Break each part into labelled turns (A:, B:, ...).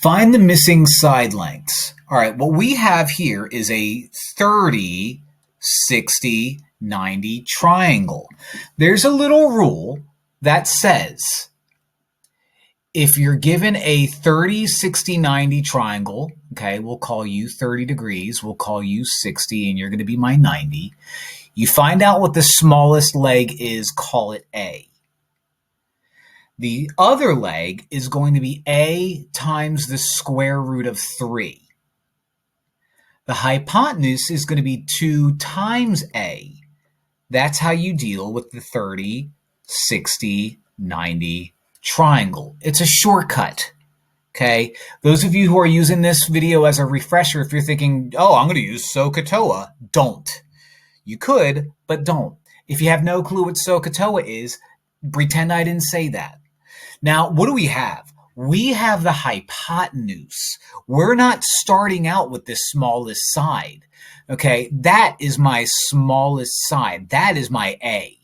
A: Find the missing side lengths. All right, what we have here is a 30, 60, 90 triangle. There's a little rule that says if you're given a 30, 60, 90 triangle, okay, we'll call you 30 degrees, we'll call you 60, and you're going to be my 90. You find out what the smallest leg is, call it A. The other leg is going to be A times the square root of 3. The hypotenuse is going to be 2 times A. That's how you deal with the 30, 60, 90 triangle. It's a shortcut, okay? Those of you who are using this video as a refresher, if you're thinking, oh, I'm going to use SOHCAHTOA, don't. You could, but don't. If you have no clue what SOHCAHTOA is, pretend I didn't say that. Now, what do we have? We have the hypotenuse. We're not starting out with the smallest side. Okay, that is my smallest side. That is my A.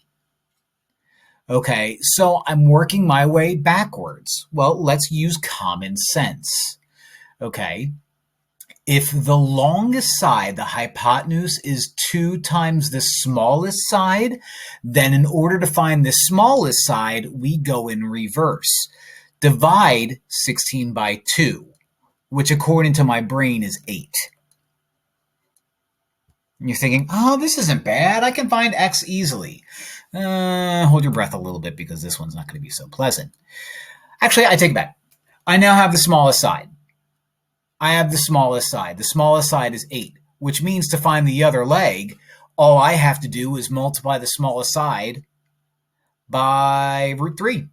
A: Okay, so I'm working my way backwards. Well, let's use common sense. Okay, if the longest side, the hypotenuse, is 2 times the smallest side, then in order to find the smallest side, we go in reverse. Divide 16 by 2, which according to my brain is 8. And you're thinking, oh, this isn't bad. I can find x easily. Hold your breath a little bit because this one's not going to be so pleasant. Actually, I take it back. I now have the smallest side. I have the smallest side. The smallest side is 8, which means to find the other leg, all I have to do is multiply the smallest side by root 3.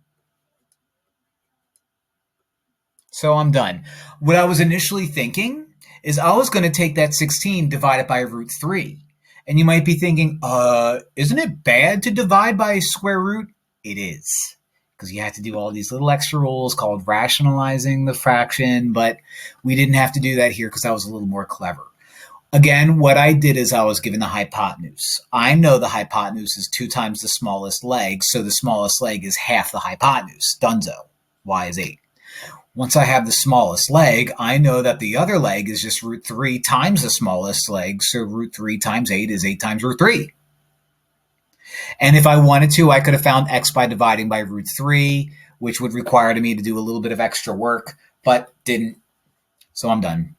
A: So I'm done. What I was initially thinking is I was going to take that 16 divided by root 3. And you might be thinking, isn't it bad to divide by a square root? It is. Because you have to do all these little extra rules called rationalizing the fraction, but we didn't have to do that here because I was a little more clever. Again, what I did is I was given the hypotenuse. I know the hypotenuse is 2 times the smallest leg, so the smallest leg is half the hypotenuse. Dunzo. Y is 8. Once I have the smallest leg, I know that the other leg is just root 3 times the smallest leg, so root 3 times 8 is 8 times root 3. And if I wanted to, I could have found x by dividing by root 3, which would require me to do a little bit of extra work, but didn't. So I'm done.